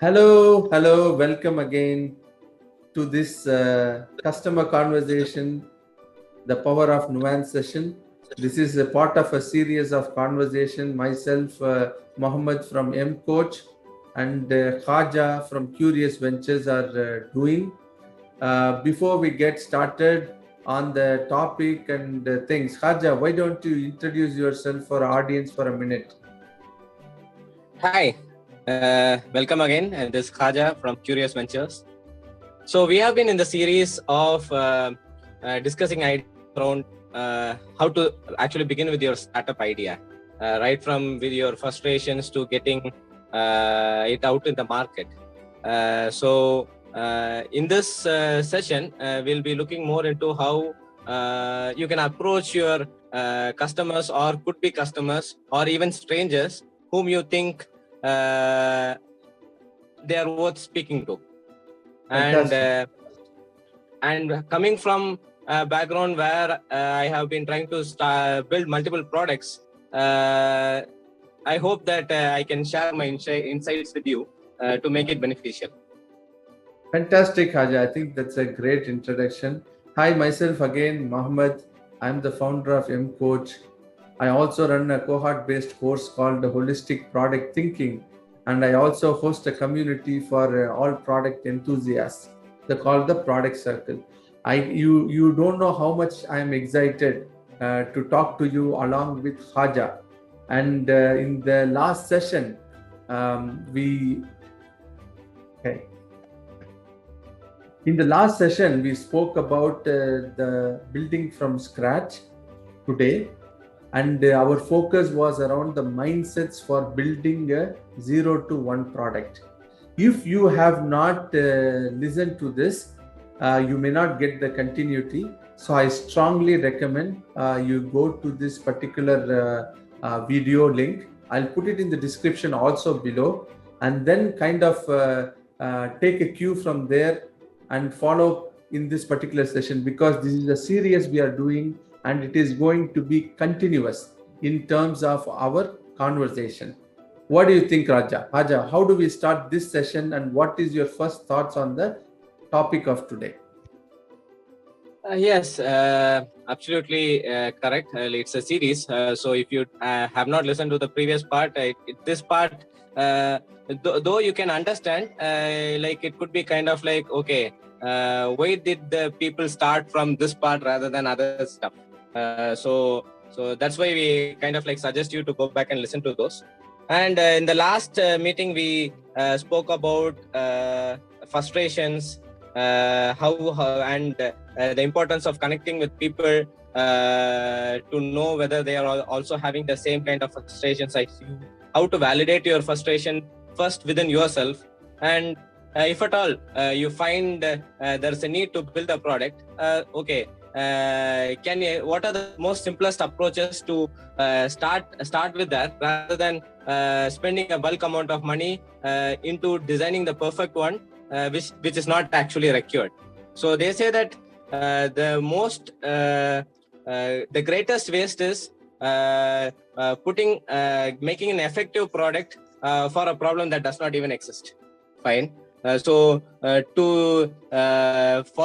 Hello, welcome again to this customer conversation, the power of nuance session. This is a part of a series of conversation. Myself, Mohammed from M Coach, and Khaja from Curious Ventures are doing. Before we get started on the topic and things, Khaja, why don't you introduce yourself for our audience for a minute? Hi, welcome again. And this is Khaja from Curious Ventures. So we have been in the series of discussing ideas around how to actually begin with your startup idea, right from with your frustrations to getting it out in the market. In this session, we'll be looking more into how you can approach your customers or could be customers or even strangers whom you think they are worth speaking to. Fantastic. And coming from a background where I have been trying to build multiple products, I hope that I can share my insights with you to make it beneficial. Fantastic, Haja. I think that's a great introduction. Hi, myself again, Mohammed. I'm the founder of M Coach. I also run a cohort based course called Holistic Product Thinking, and I also host a community for all product enthusiasts. They call the Product Circle. You don't know how much I'm excited to talk to you along with Haja. And in the last session, we okay. In the last session, we spoke about the building from scratch today, and our focus was around the mindsets for building a 0 to 1 product. If you have not listened to this, you may not get the continuity. So I strongly recommend you go to this particular video link. I'll put it in the description also below, and then kind of take a cue from there and follow in this particular session, because this is a series we are doing and it is going to be continuous in terms of our conversation. What do you think, Raja? Raja, how do we start this session and what is your first thoughts on the topic of today? Yes, absolutely correct. It's a series. So if you have not listened to the previous part, this part, though you can understand, like it could be kind of like, okay, why did the people start from this part rather than other stuff? So that's why we kind of like suggest you to go back and listen to those. And in the last meeting, we spoke about frustrations, and the importance of connecting with people to know whether they are also having the same kind of frustrations as you, how to validate your frustration first within yourself, and if at all you find there's a need to build a product, okay, what are the most simplest approaches to start with that, rather than spending a bulk amount of money into designing the perfect one, which is not actually required. So they say that the greatest waste is making an effective product for a problem that does not even exist. Fine. For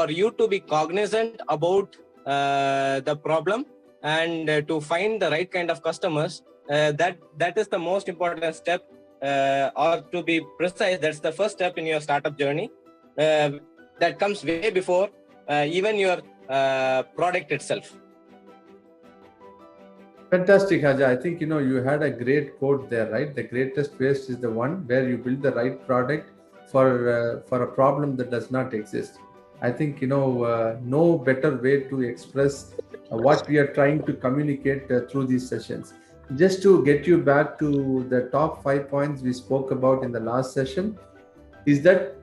you to be cognizant about the problem and to find the right kind of customers, that is the most important step, or to be precise, that's the first step in your startup journey. That comes way before even your product itself. Fantastic, Haja. I think you had a great quote there, right? The greatest waste is the one where you build the right product for a problem that does not exist. I think no better way to express what we are trying to communicate through these sessions. Just to get you back to the top 5 points we spoke about in the last session, is that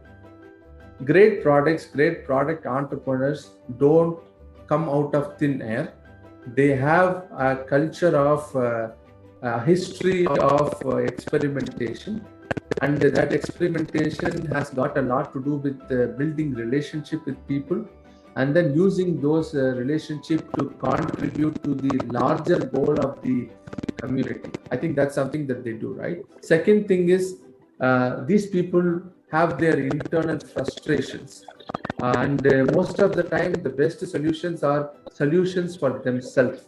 great products, great product entrepreneurs don't come out of thin air. They have a culture of a history of experimentation, and that experimentation has got a lot to do with building relationship with people, and then using those relationship to contribute to the larger goal of the community. I think that's something that they do, right? Second thing is these people have their internal frustrations. And most of the time, the best solutions are solutions for themselves.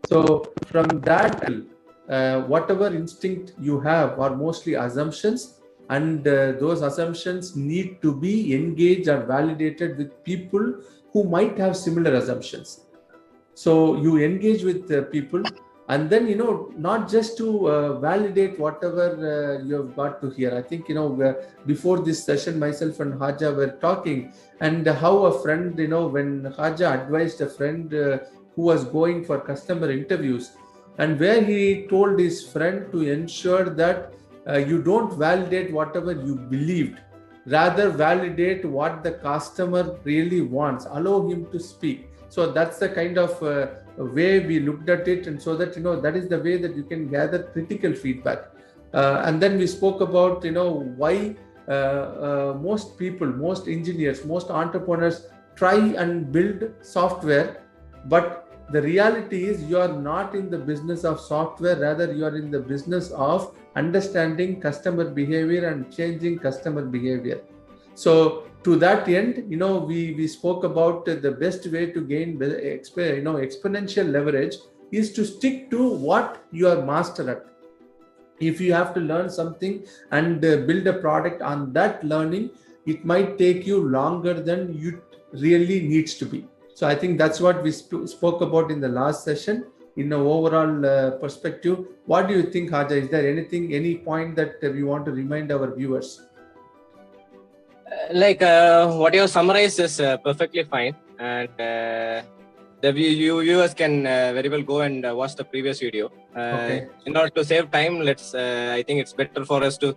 So from that, whatever instinct you have are mostly assumptions, and those assumptions need to be engaged or validated with people who might have similar assumptions. So you engage with people, and then not just to validate whatever you have got to hear. I think before this session, myself and Haja were talking, and how a friend, when Haja advised a friend who was going for customer interviews, and where he told his friend to ensure that you don't validate whatever you believed, rather validate what the customer really wants, allow him to speak. So that's the kind of way we looked at it, and so that that is the way that you can gather critical feedback. And then we spoke about why most people, most engineers, most entrepreneurs try and build software, but the reality is you are not in the business of software, rather you are in the business of understanding customer behavior and changing customer behavior. So to that end, we spoke about the best way to gain exponential leverage is to stick to what you are master at. If you have to learn something and build a product on that learning, it might take you longer than you really needs to be. So I think that's what we spoke about in the last session in an overall perspective. What do you think, Haja? Is there any point that we want to remind our viewers? What you summarized is perfectly fine, and the viewers can very well go and watch the previous video. Okay. In order to save time, I think it's better for us to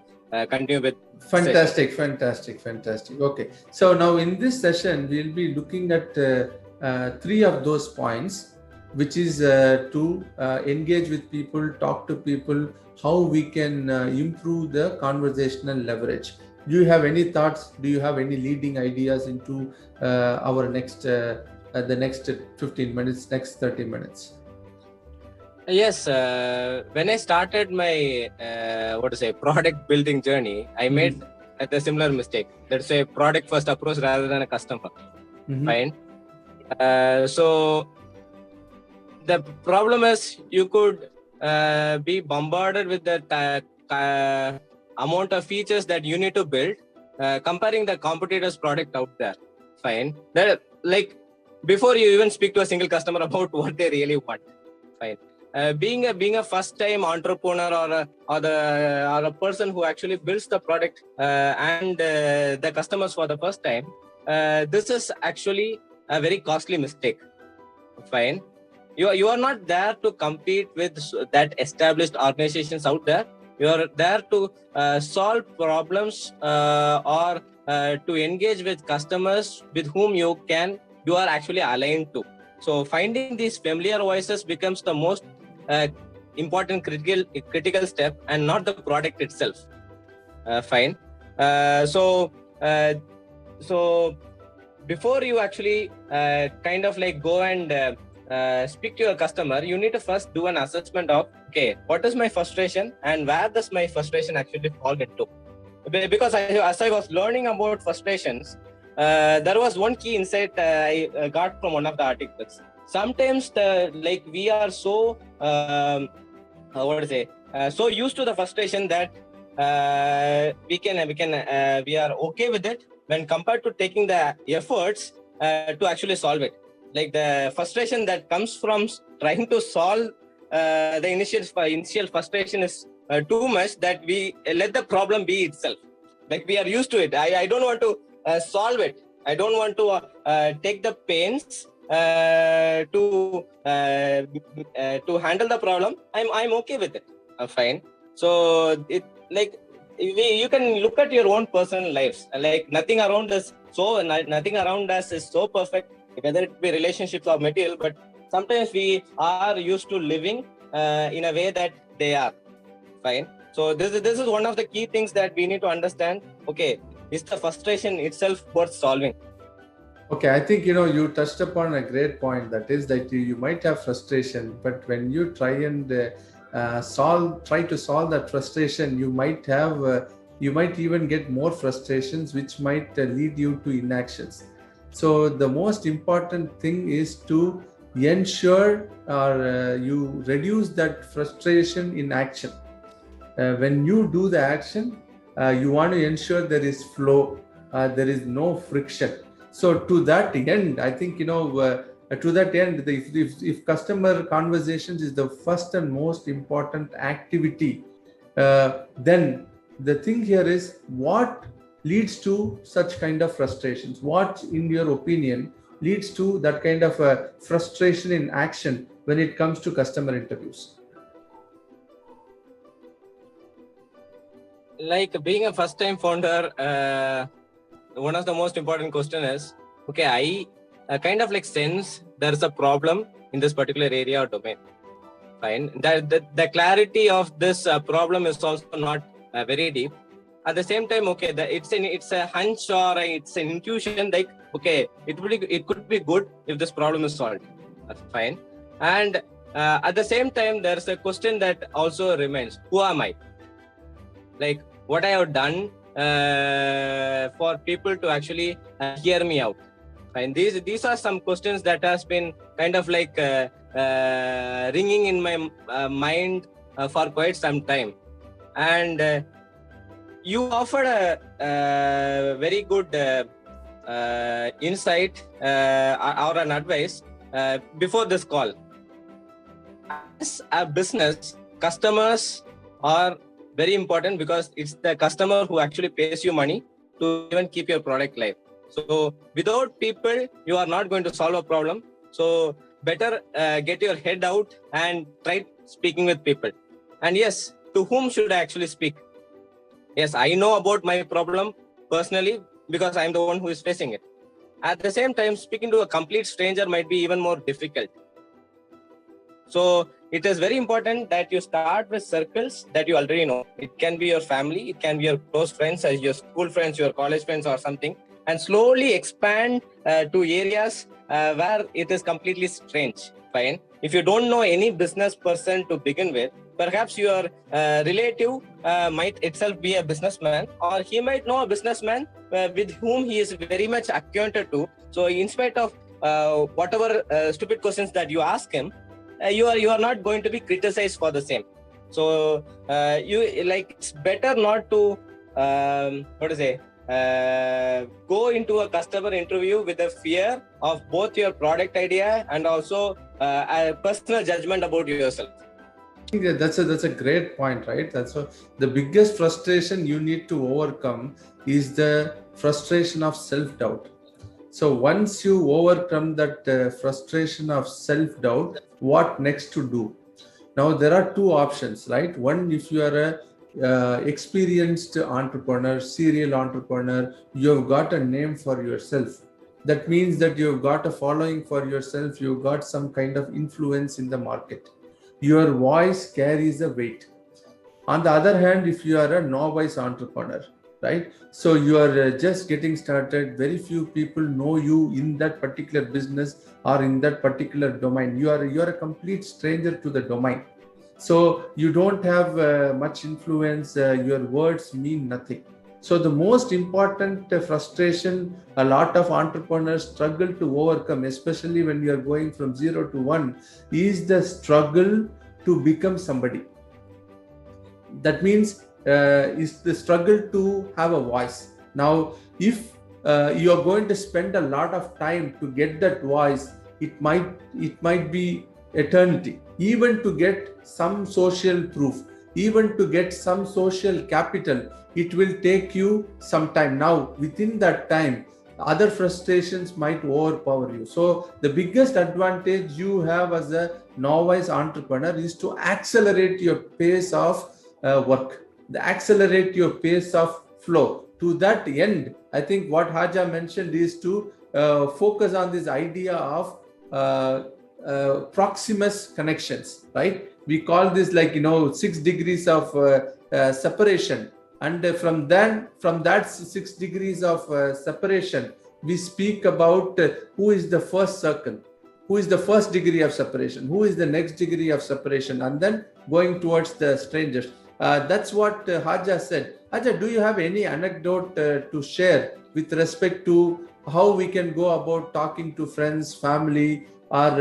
continue with fantastic. Okay, so now in this session we'll be looking at three of those points, which is to engage with people, talk to people, how we can improve the conversational leverage. Do you have any thoughts? Do you have any leading ideas into our next the next 15 minutes, next 30 minutes? Yes, when I started my product building journey, I made a similar mistake. Let's say product first approach rather than a customer. Fine. So the problem is you could be bombarded with the amount of features that you need to build, comparing the competitor's product out there. Fine. That, before you even speak to a single customer about what they really want. Fine. Being a first time entrepreneur or a person who actually builds the product and the customers for the first time, this is actually a very costly mistake. Fine. You are not there to compete with that established organizations out there. You are there to solve problems or to engage with customers with whom you are actually aligned to. So finding these familiar voices becomes the most important critical step, and not the product itself. Fine. So before you actually go and speak to your customer, you need to first do an assessment of, okay, what is my frustration and where does my frustration actually fall into? Because as I was learning about frustrations, there was one key insight I got from one of the articles. Sometimes we are so so used to the frustration that we are okay with it when compared to taking the efforts to actually solve it. Like the frustration that comes from trying to solve the initial frustration is too much that we let the problem be itself. Like we are used to it. I don't want to solve it. I don't want to take the pains to handle the problem. I'm okay with it. Fine. So you can look at your own personal lives. Like nothing around us is so perfect, whether it be relationships or material. But sometimes we are used to living in a way that they are. Fine. So this is one of the key things that we need to understand. Okay, is the frustration itself worth solving? Okay, I think you touched upon a great point. That is that you might have frustration, but when you try and try to solve that frustration, you might have you might even get more frustrations, which might lead you to inactions. So the most important thing is to ensure or you reduce that frustration in action. When you do the action, you want to ensure there is flow, there is no friction. So to that end, I think, to that end, if customer conversations is the first and most important activity, then the thing here is what leads to such kind of frustrations. What, in your opinion, leads to that kind of frustration in action when it comes to customer interviews? Like being a first time founder, one of the most important question is, okay, I kind of like sense there's a problem in this particular area or domain. Fine. The clarity of this problem is also not very deep. At the same time, okay, it's a hunch or it's an intuition, like, okay, it could be good if this problem is solved. That's fine. And at the same time, there's a question that also remains: who am I? Like, what I have done for people to actually hear me out. And these are some questions that has been kind of like ringing in my mind for quite some time. And you offered a very good insight or an advice before this call. As a business, customers are very important, because it's the customer who actually pays you money to even keep your product live. So without people, you are not going to solve a problem. So better get your head out and try speaking with people. And yes, to whom should I actually speak? Yes, I know about my problem personally because I'm the one who is facing it. At the same time, speaking to a complete stranger might be even more difficult. So it is very important that you start with circles that you already know. It can be your family, it can be your close friends, your school friends, your college friends or something, and slowly expand to areas where it is completely strange. Fine. If you don't know any business person to begin with, perhaps your relative might itself be a businessman, or he might know a businessman with whom he is very much acquainted to. So in spite of whatever stupid questions that you ask him, you are not going to be criticized for the same. So it's better not to go into a customer interview with a fear of both your product idea and also a personal judgment about yourself. I think that's a great point, right? The biggest frustration you need to overcome is the frustration of self-doubt. So once you overcome that frustration of self-doubt, what next to do? Now there are two options, right? One, if you are a experienced entrepreneur, serial entrepreneur, you have got a name for yourself. That means that you've got a following for yourself. You've got some kind of influence in the market. Your voice carries a weight. On the other hand, if you are a novice entrepreneur, right? So you are just getting started. Very few people know you in that particular business or in that particular domain. You are a complete stranger to the domain. So you don't have much influence. Your words mean nothing. So the most important frustration a lot of entrepreneurs struggle to overcome, especially when you are going from 0 to 1, is the struggle to become somebody. That means is the struggle to have a voice. Now, if you are going to spend a lot of time to get that voice, it might be eternity. Even to get some social proof, even to get some social capital, it will take you some time. Now, within that time, other frustrations might overpower you. So the biggest advantage you have as a novice entrepreneur is to accelerate your pace of work, accelerate your pace of flow. To that end, I think what Haja mentioned is to focus on this idea of Proximus connections, right? We call this 6 degrees of separation. And from that 6 degrees of separation, we speak about who is the first circle, who is the first degree of separation, who is the next degree of separation, and then going towards the strangers. That's what Haja said. Haja, do you have any anecdote to share with respect to how we can go about talking to friends, family, or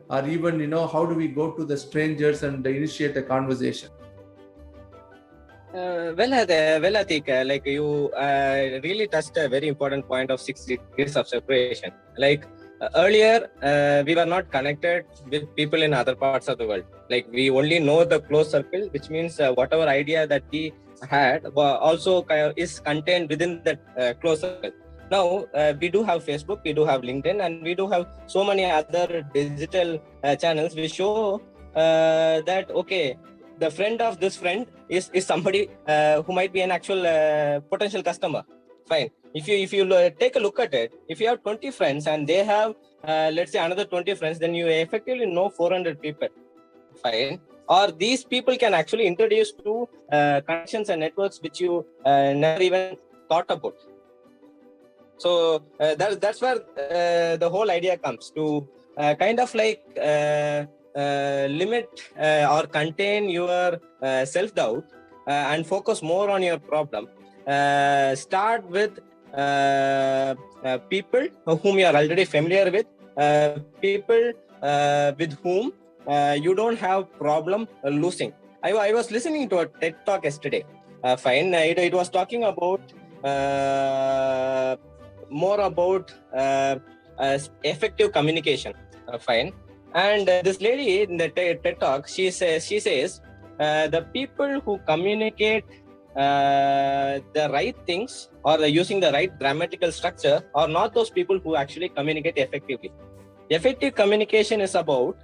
or even how do we go to the strangers and initiate a conversation? Atik, like you really touched a very important point of 6 degrees of separation. Like earlier, we were not connected with people in other parts of the world. Like we only know the close circle, which means whatever idea that we had also is contained within that close circle. Now we do have Facebook, we do have LinkedIn, and we do have so many other digital channels which show that okay, the friend of this friend is somebody who might be an actual potential customer. Fine. If you take a look at it, if you have 20 friends and they have let's say another 20 friends, then you effectively know 400 people. Fine. Or these people can actually introduce to connections and networks which you never even thought about. So that's where the whole idea comes to kind of like limit or contain your self-doubt and focus more on your problem. Start with people whom you are already familiar with, people with whom you don't have problem losing. I was listening to a TED talk yesterday. Fine, it was talking about more about effective communication. Fine. And this lady in the TED talk, she says the people who communicate the right things or using the right grammatical structure are not those people who actually communicate effectively. Effective communication is about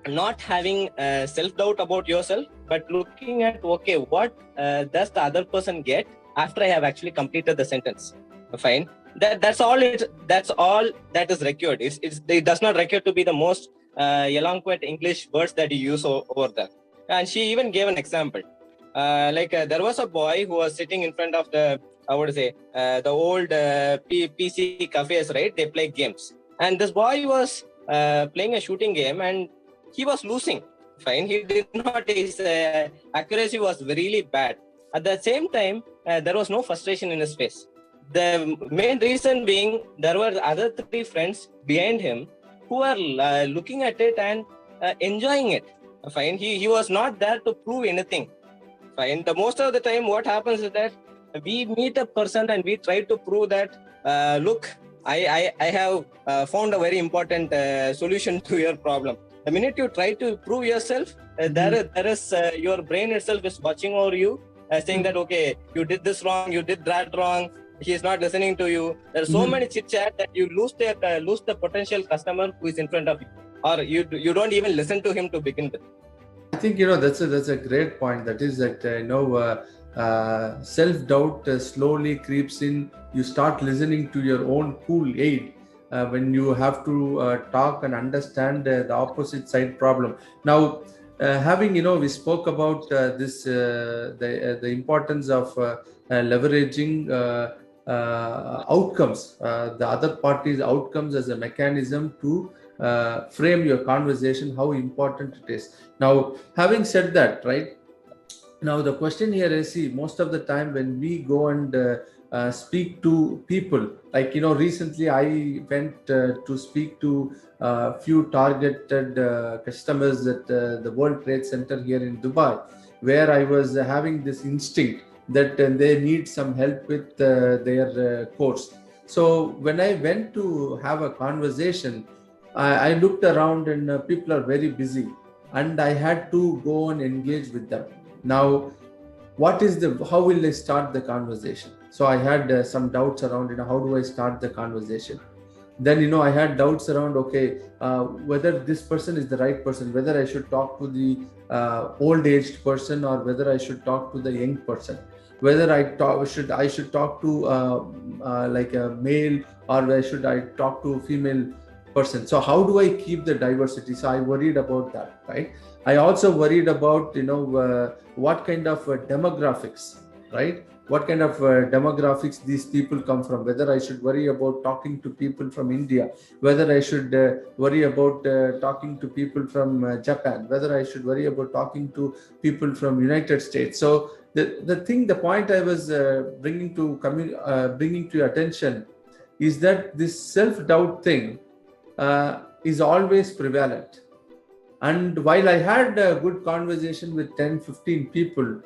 not having self-doubt about yourself, but looking at okay, what does the other person get after I have actually completed the sentence. Fine. That's all that is required. It does not require to be the most eloquent English words that you use over there. And she even gave an example. There was a boy who was sitting in front of the the old PC cafes, right? They play games, and this boy was playing a shooting game and he was losing. Fine, he did not. His accuracy was really bad. At the same time, there was no frustration in his face. The main reason being there were other 3 friends behind him who are looking at it and enjoying it. Fine, he was not there to prove anything. Fine, the most of the time what happens is that we meet a person and we try to prove that look, I have found a very important solution to your problem. The minute you try to prove yourself, there is your brain itself is watching over you, saying that okay, you did this wrong, you did that wrong, he is not listening to you. There's so many chit chat that you lose the potential customer who is in front of you, or you don't even listen to him to begin with. I think that's a great point. That is that self-doubt slowly creeps in. You start listening to your own Kool-Aid when you have to talk and understand the opposite side problem. Now, having we spoke about this the importance of leveraging outcomes, the other party's outcomes as a mechanism to frame your conversation, how important it is. Now, having said that, right, now the question here is, see, most of the time when we go and speak to people, like recently I went to speak to a few targeted customers at the World Trade Center here in Dubai, where I was having this instinct that they need some help with their course. So when I went to have a conversation, I looked around and people are very busy, and I had to go and engage with them. Now, how will I start the conversation? So I had some doubts around, how do I start the conversation? Then, I had doubts around, okay, whether this person is the right person, whether I should talk to the old-aged person or whether I should talk to the young person, whether I should talk to like a male or should I talk to a female person. So how do I keep the diversity? So I worried about that, right? I also worried about what kind of demographics, right? what kind of demographics these people come from, whether I should worry about talking to people from India, whether I should worry about talking to people from Japan, whether I should worry about talking to people from United States. So the point I was bringing to your attention is that this self-doubt thing is always prevalent. And while I had a good conversation with 10, 15 people,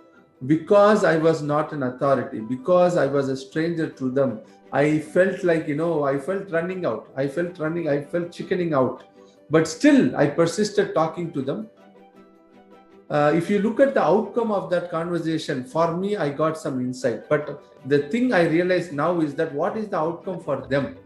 because I was not an authority, because I was a stranger to them, I felt like, I felt chickening out. But still, I persisted talking to them. If you look at the outcome of that conversation, for me, I got some insight. But the thing I realize now is that what is the outcome for them?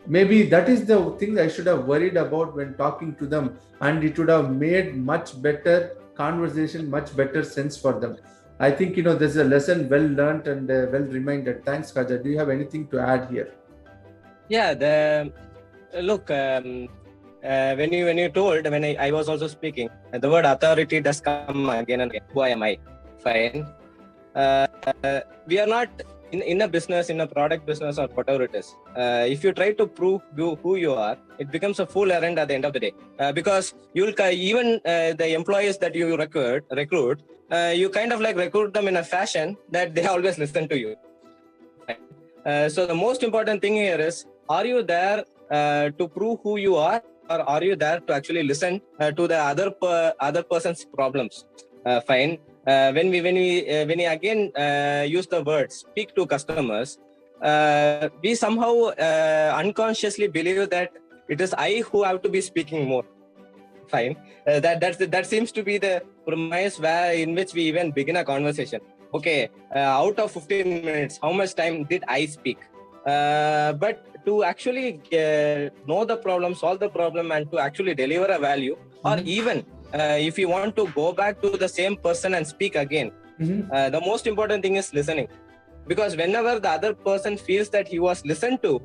Maybe that is the thing I should have worried about when talking to them, and it would have made much better conversation, much better sense for them. I think, there's a lesson well learned and well reminded. Thanks, Kaja. Do you have anything to add here? Yeah, when I was also speaking, the word authority does come again and again. Who am I? Fine. We are not in a business, in a product business or whatever it is. If you try to prove who you are, it becomes a fool errand at the end of the day. Because you'll even the employees that you recruit, you kind of like recruit them in a fashion that they always listen to you. So the most important thing here is, are you there to prove who you are, or are you there to actually listen to the other person's problems? Fine. When we again use the word speak to customers, we somehow unconsciously believe that it is I who have to be speaking more. Fine. That seems to be the premise in which we even begin a conversation. Okay, out of 15 minutes, how much time did I speak? But to actually know the problem, solve the problem, and to actually deliver a value, or even if you want to go back to the same person and speak again, the most important thing is listening. Because whenever the other person feels that he was listened to,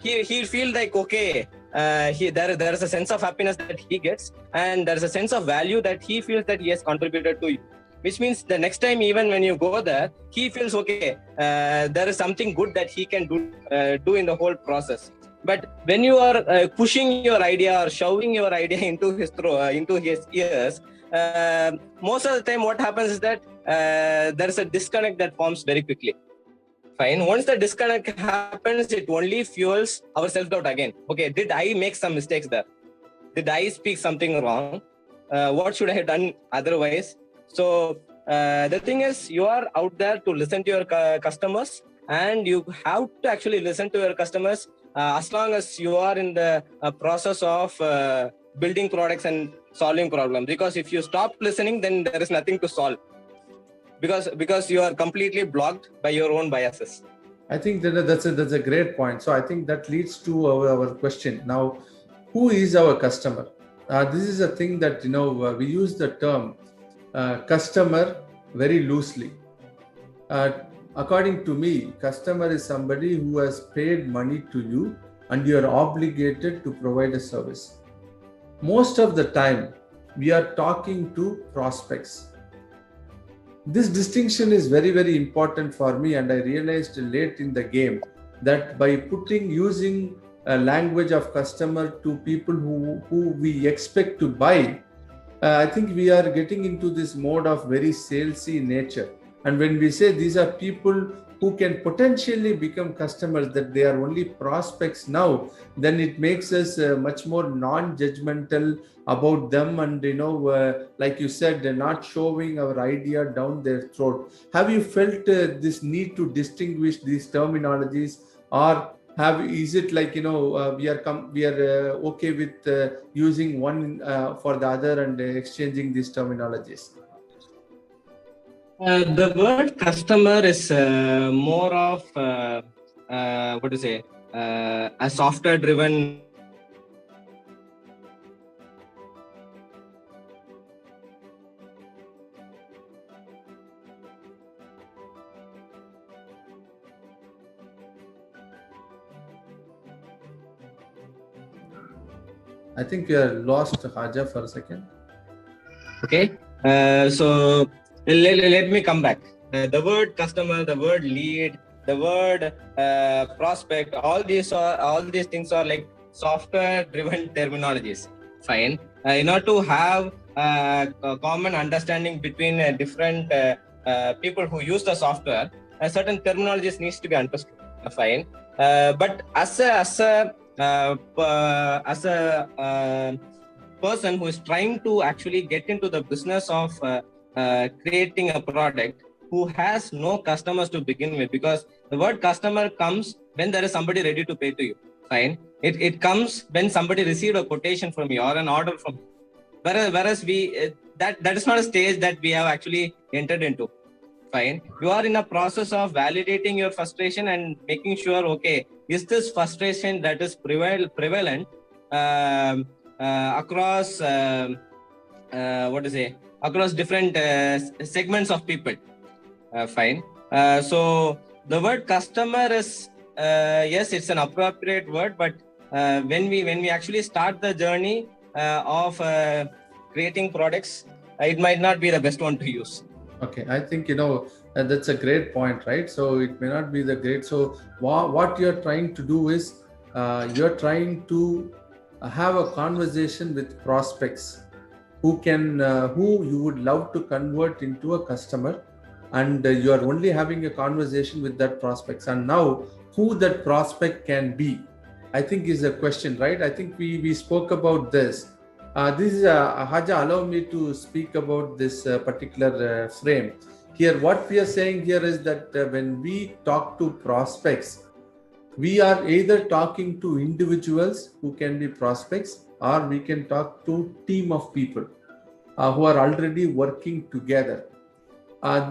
he'll feel like, okay, there is a sense of happiness that he gets, and there is a sense of value that he feels that he has contributed to you. Which means the next time, even when you go there, he feels, okay, there is something good that he can do in the whole process. But when you are pushing your idea or shoving your idea into his ears, most of the time what happens is that there is a disconnect that forms very quickly. Fine. Once the disconnect happens, it only fuels our self-doubt again. Okay, did I make some mistakes there? Did I speak something wrong? What should I have done otherwise? So the thing is, you are out there to listen to your customers, and you have to actually listen to your customers as long as you are in the process of building products and solving problems. Because if you stop listening, then there is nothing to solve. Because you are completely blocked by your own biases. I think that's a great point. So I think that leads to our question. Now, who is our customer? This is a thing that, we use the term customer very loosely. According to me, customer is somebody who has paid money to you and you are obligated to provide a service. Most of the time, we are talking to prospects. This distinction is very, very important for me, and I realized late in the game that by using a language of customer to people who we expect to buy, I think we are getting into this mode of very salesy nature. And when we say these are people who can potentially become customers, that they are only prospects now, then it makes us much more non-judgmental about them, and like you said, they're not shoving our idea down their throat. Have you felt this need to distinguish these terminologies, or is it like we are okay with using one for the other and exchanging these terminologies? The word customer is more of a software driven. I think we are lost Haja for a second. Okay, so let me come back. the word customer, the word lead, the word prospect, all these things are like software driven terminologies. Fine. In order to have a common understanding between different people who use the software, certain terminologies needs to be understood. Fine. But as a person who is trying to actually get into the business of creating a product, who has no customers to begin with, because the word customer comes when there is somebody ready to pay to you. Fine. It comes when somebody received a quotation from you or an order from you. Whereas we that is not a stage that we have actually entered into. Fine. You are in a process of validating your frustration and making sure, okay, is this frustration that is prevalent across across different segments of people. Fine. So the word customer is yes, it's an appropriate word, but when we actually start the journey of creating products, it might not be the best one to use. Okay, I think that's a great point, right? So it may not be the great. So what you're trying to do is you're trying to have a conversation with prospects who you would love to convert into a customer, and you are only having a conversation with that prospects. And now who that prospect can be, I think, is a question, right? I think we spoke about this. This is Haja, allow me to speak about this particular frame. Here, what we are saying here is that when we talk to prospects, we are either talking to individuals who can be prospects, or we can talk to team of people who are already working together.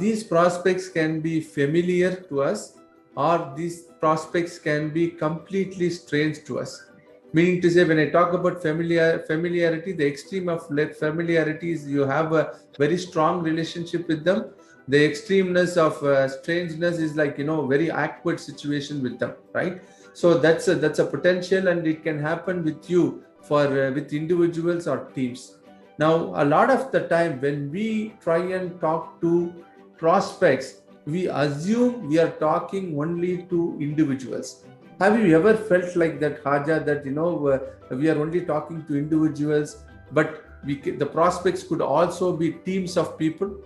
These prospects can be familiar to us, or these prospects can be completely strange to us. Meaning to say, when I talk about familiarity, the extreme of familiarity is you have a very strong relationship with them. The extremeness of strangeness is like very awkward situation with them, right? So that's a potential, and it can happen with you with individuals or teams. Now, a lot of the time when we try and talk to prospects, we assume we are talking only to individuals. Have you ever felt like that, Haja, that we are only talking to individuals, but the prospects could also be teams of people?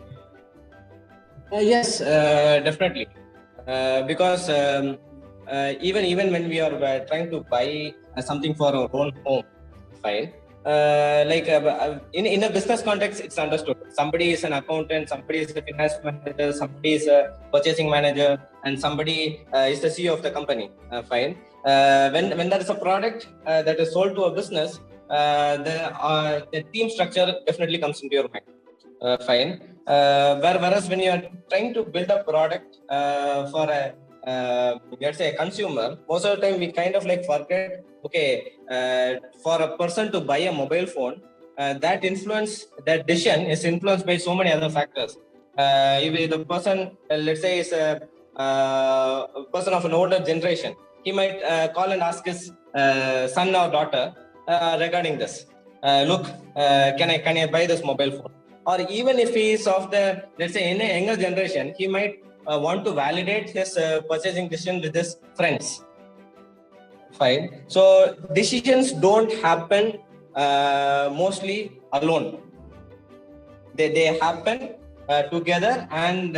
Yes, definitely. Because even when we are trying to buy something for our own home, fine. In a business context, it's understood. Somebody is an accountant, somebody is a finance manager, somebody is a purchasing manager, and somebody is the CEO of the company. Fine. When there is a product that is sold to a business, the team structure definitely comes into your mind. Fine. Whereas when you are trying to build a product for a let's say a consumer, most of the time we kind of like forget, okay, for a person to buy a mobile phone, that decision is influenced by so many other factors. If the person, let's say, is a person of an older generation, he might call and ask his son or daughter regarding this. Look, can I buy this mobile phone? Or even if he is of the, let's say, in a younger generation, he might want to validate his purchasing decision with his friends. Fine. So decisions don't happen mostly alone. They happen together, and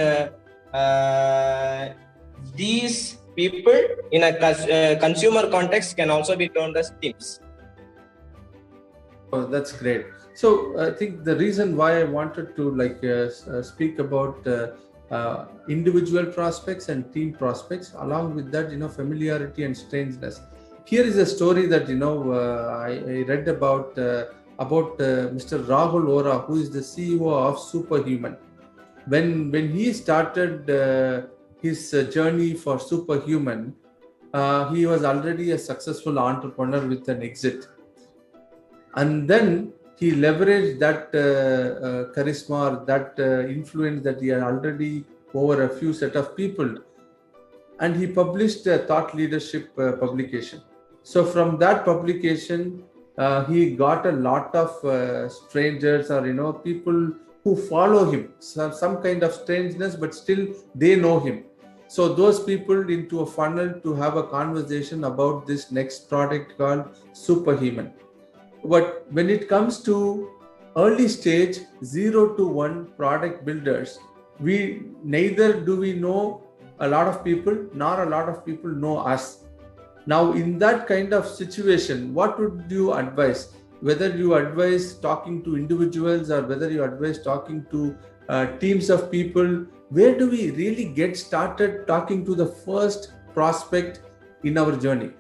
these people in a consumer context can also be termed as teams. Oh, that's great. So I think the reason why I wanted to speak about individual prospects and team prospects, along with that, familiarity and strangeness. Here is a story that I read about Mr. Rahul Ora, who is the CEO of Superhuman. When he started his journey for Superhuman, he was already a successful entrepreneur with an exit, and then he leveraged that charisma, or that influence that he had already over a few set of people, and he published a thought leadership publication. So from that publication, he got a lot of strangers, or people who follow him, some kind of strangeness, but still they know him. So those people into a funnel to have a conversation about this next product called Superhuman. But when it comes to early stage 0 to 1 product builders, we neither do we know a lot of people nor a lot of people know us. Now, in that kind of situation, what would you advise? Whether you advise talking to individuals or whether you advise talking to teams of people, where do we really get started talking to the first prospect in our journey?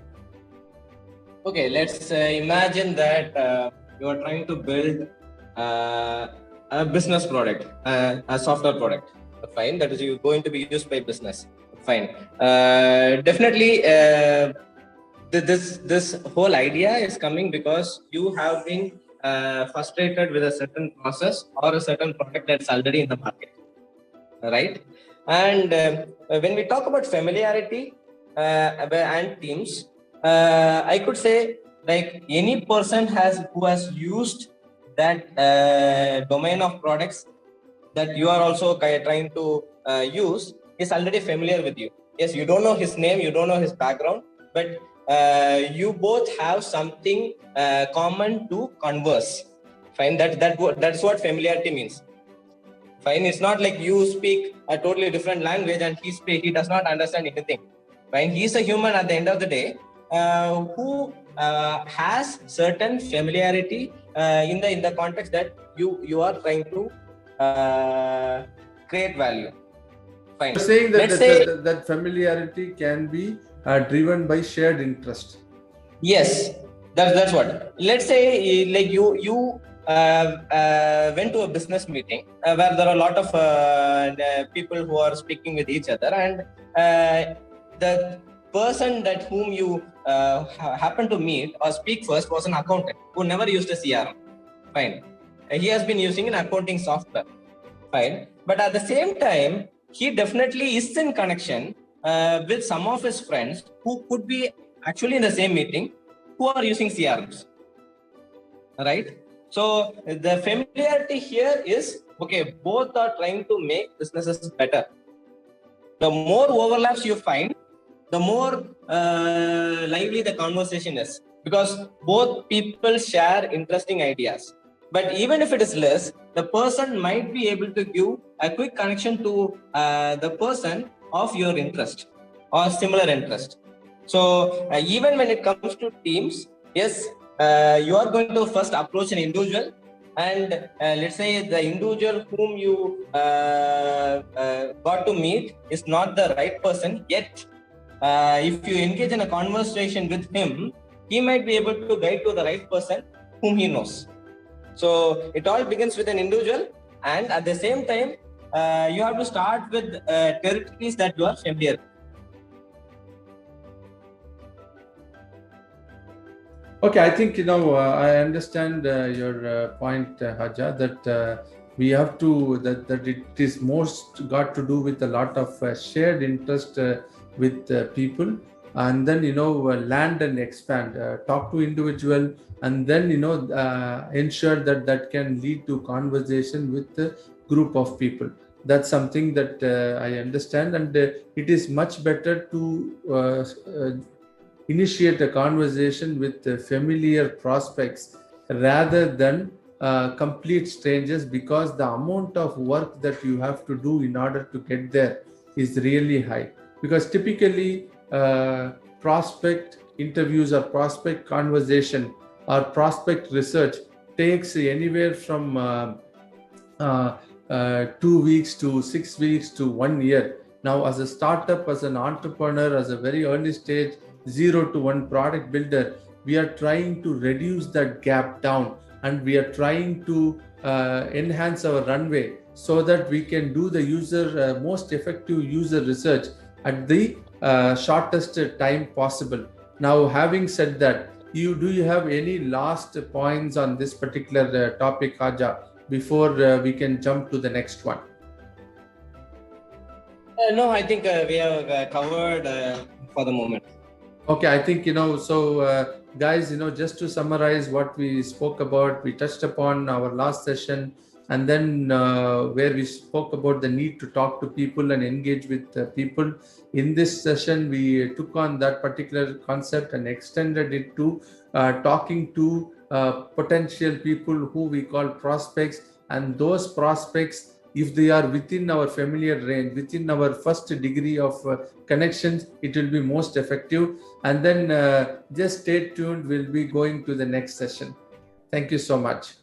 Okay, let's imagine that you are trying to build a business product, a software product. Fine, that is going to be used by business. Fine. Definitely, this whole idea is coming because you have been frustrated with a certain process or a certain product that's already in the market, right? And when we talk about familiarity and teams, I could say like any person who has used that domain of products that you are also trying to use is already familiar with you. Yes, you don't know his name, you don't know his background, but you both have something common to converse. Fine, that's what familiarity means. Fine, it's not like you speak a totally different language and he does not understand anything. Fine, he's a human at the end of the day who has certain familiarity in the context that you are trying to create value. Fine. You're saying that Let's say that familiarity can be driven by shared interest. yes, that's what. Let's say like you went to a business meeting where there are a lot of people who are speaking with each other, and the person that whom you happen to meet or speak first was an accountant who never used a CRM. Fine. He has been using an accounting software. Fine. But at the same time, he definitely is in connection with some of his friends who could be actually in the same meeting who are using CRMs. Right? So the familiarity here is, okay, both are trying to make businesses better. The more overlaps you find, the more lively the conversation is, because both people share interesting ideas. But even if it is less, the person might be able to give a quick connection to the person of your interest or similar interest. So even when it comes to teams, yes, you are going to first approach an individual, and let's say the individual whom you got to meet is not the right person yet. If you engage in a conversation with him, he might be able to guide to the right person whom he knows. So it all begins with an individual, and at the same time, you have to start with territories that you are familiar with. Okay, I think I understand your point, Haja, that we have to that it is most got to do with a lot of shared interest with people, and then land and expand, talk to individual, and then ensure that can lead to conversation with the group of people. That's something that I understand, and it is much better to initiate a conversation with familiar prospects rather than complete strangers, because the amount of work that you have to do in order to get there is really high. Because typically prospect interviews or prospect conversation or prospect research takes anywhere from 2 weeks to 6 weeks to 1 year. Now, as a startup, as an entrepreneur, as a very early stage 0 to 1 product builder, we are trying to reduce that gap down, and we are trying to enhance our runway so that we can do the most effective user research at the shortest time possible. Now, having said that, do you have any last points on this particular topic, Haja, before we can jump to the next one? No, I think we have covered for the moment. Okay, I think, guys, just to summarize what we spoke about, we touched upon our last session. and then where we spoke about the need to talk to people and engage with people. In this session, we took on that particular concept and extended it to talking to potential people who we call prospects, and those prospects, if they are within our familiar range, within our first degree of connections, it will be most effective. And then just stay tuned, we'll be going to the next session. Thank you so much.